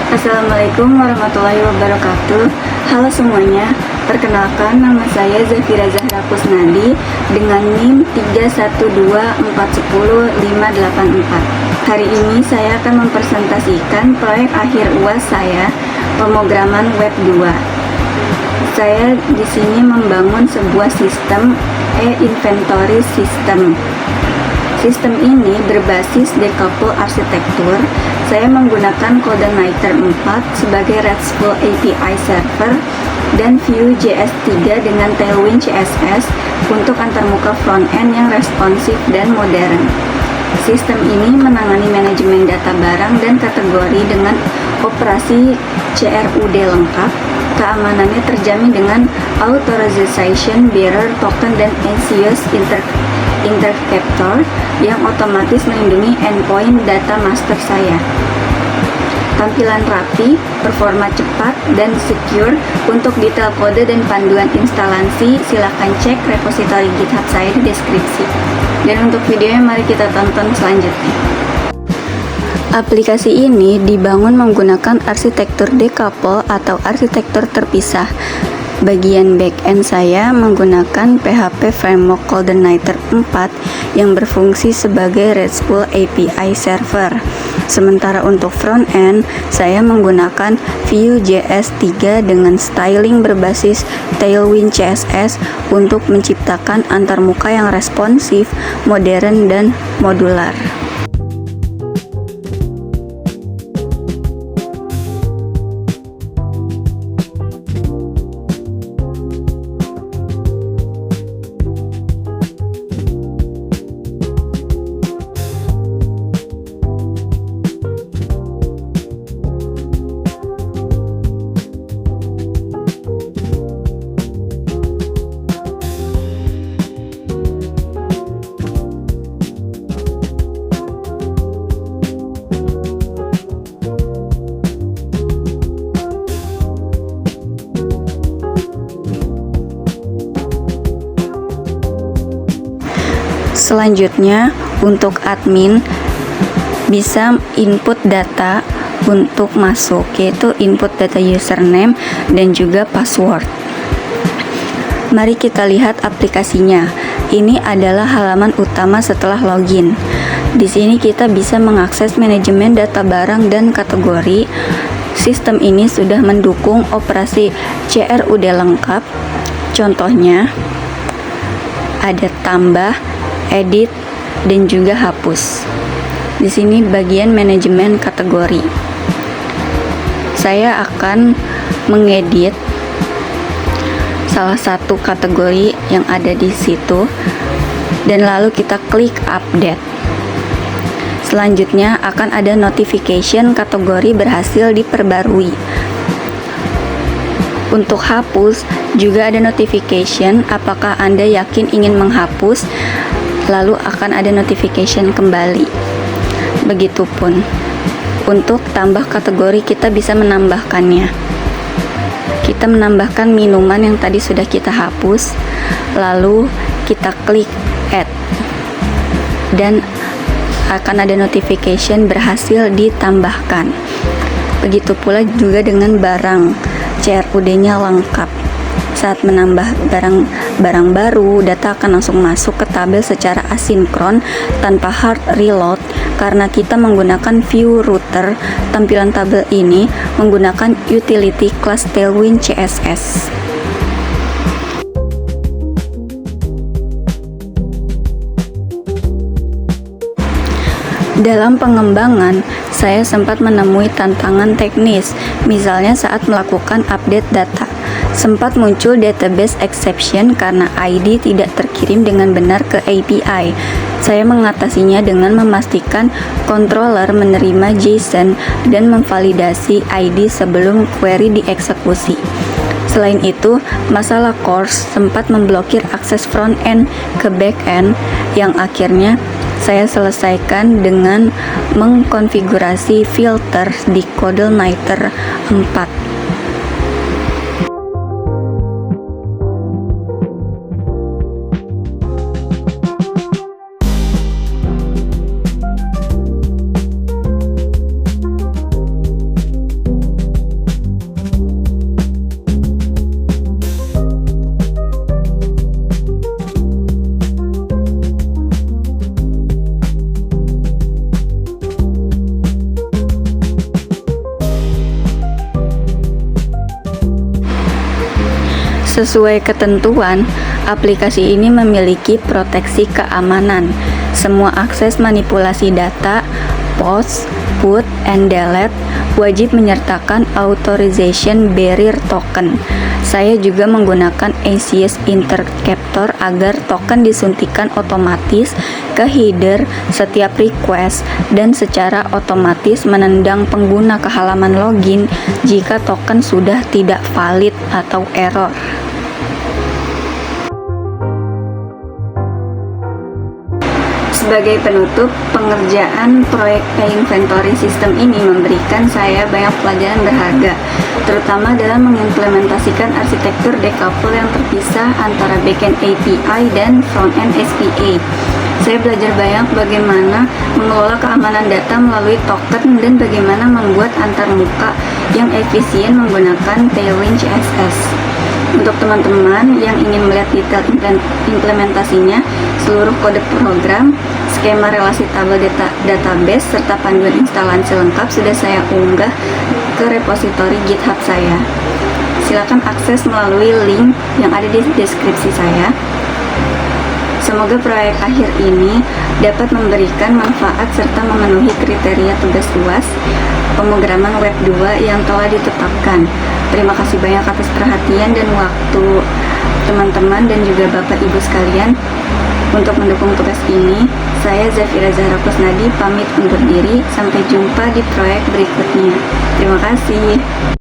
Assalamualaikum warahmatullahi wabarakatuh. Halo semuanya, perkenalkan nama saya Zafira Zahra Kusnadi dengan NIM 312410584. Hari ini saya akan mempresentasikan proyek akhir UAS saya, pemrograman web 2. Saya di sini membangun sebuah sistem e-inventory system. Sistem ini berbasis decouple arsitektur. Saya menggunakan CodeIgniter 4 sebagai RESTful API server dan Vue.js 3 dengan Tailwind CSS untuk antarmuka frontend yang responsif dan modern. Sistem ini menangani manajemen data barang dan kategori dengan operasi CRUD lengkap. Keamanannya terjamin dengan Authorization Bearer Token dan ECS Interceptor yang otomatis melindungi endpoint data master saya. Tampilan rapi, performa cepat, dan secure. Untuk detail kode dan panduan instalasi, silakan cek repositori GitHub saya di deskripsi. Dan untuk videonya, mari kita tonton selanjutnya. Aplikasi ini dibangun menggunakan arsitektur decouple atau arsitektur terpisah. Bagian backend saya menggunakan PHP Framework CodeIgniter 4 yang berfungsi sebagai RESTful API server. Sementara untuk frontend, saya menggunakan Vue.js 3 dengan styling berbasis Tailwind CSS untuk menciptakan antarmuka yang responsif, modern, dan modular. Selanjutnya, untuk admin bisa input data untuk masuk, yaitu input data username dan juga password. Mari kita lihat aplikasinya. Ini adalah halaman utama setelah login. Di sini kita bisa mengakses manajemen data barang dan kategori. Sistem ini sudah mendukung operasi CRUD lengkap. Contohnya, ada tambah, edit, dan juga hapus. Di sini bagian manajemen kategori. Saya akan mengedit salah satu kategori yang ada di situ dan lalu kita klik update. Selanjutnya akan ada notification kategori berhasil diperbarui. Untuk hapus juga ada notification apakah Anda yakin ingin menghapus, lalu akan ada notification kembali. Begitupun untuk tambah kategori, kita bisa menambahkannya. Kita menambahkan minuman yang tadi sudah kita hapus, lalu kita klik add dan akan ada notification berhasil ditambahkan. Begitu pula juga dengan barang, CRUD-nya lengkap. Saat menambah barang baru, data akan langsung masuk ke tabel secara asinkron tanpa hard reload karena kita menggunakan Vue router. Tampilan tabel ini menggunakan utility class Tailwind CSS. Dalam pengembangan, saya sempat menemui tantangan teknis, misalnya saat melakukan update data. Sempat muncul database exception karena ID tidak terkirim dengan benar ke API. Saya mengatasinya dengan memastikan controller menerima JSON dan memvalidasi ID sebelum query dieksekusi. Selain itu, masalah CORS sempat memblokir akses front-end ke back-end yang akhirnya saya selesaikan dengan mengkonfigurasi filter di CodeIgniter 4. Sesuai ketentuan, aplikasi ini memiliki proteksi keamanan. Semua akses manipulasi data, post, put, and delete wajib menyertakan authorization barrier token. Saya juga menggunakan ACS Interceptor agar token disuntikan otomatis ke header setiap request dan secara otomatis menendang pengguna ke halaman login jika token sudah tidak valid atau error. Sebagai penutup, pengerjaan proyek e-inventory system ini memberikan saya banyak pelajaran berharga, terutama dalam mengimplementasikan arsitektur decouple yang terpisah antara backend API dan frontend SPA. Saya belajar banyak bagaimana mengelola keamanan data melalui token dan bagaimana membuat antarmuka yang efisien menggunakan Tailwind CSS. Untuk teman-teman yang ingin melihat detail implementasinya, seluruh kode program, skema relasi tabel database, serta panduan instalasi lengkap sudah saya unggah ke repositori GitHub saya. Silakan akses melalui link yang ada di deskripsi saya. Semoga proyek akhir ini dapat memberikan manfaat serta memenuhi kriteria tugas UAS pemrograman Web 2 yang telah ditetapkan. Terima kasih banyak atas perhatian dan waktu teman-teman dan juga Bapak Ibu sekalian untuk mendukung tugas ini. Saya Zafira Zahra Kusnadi pamit undur diri. Sampai jumpa di proyek berikutnya. Terima kasih.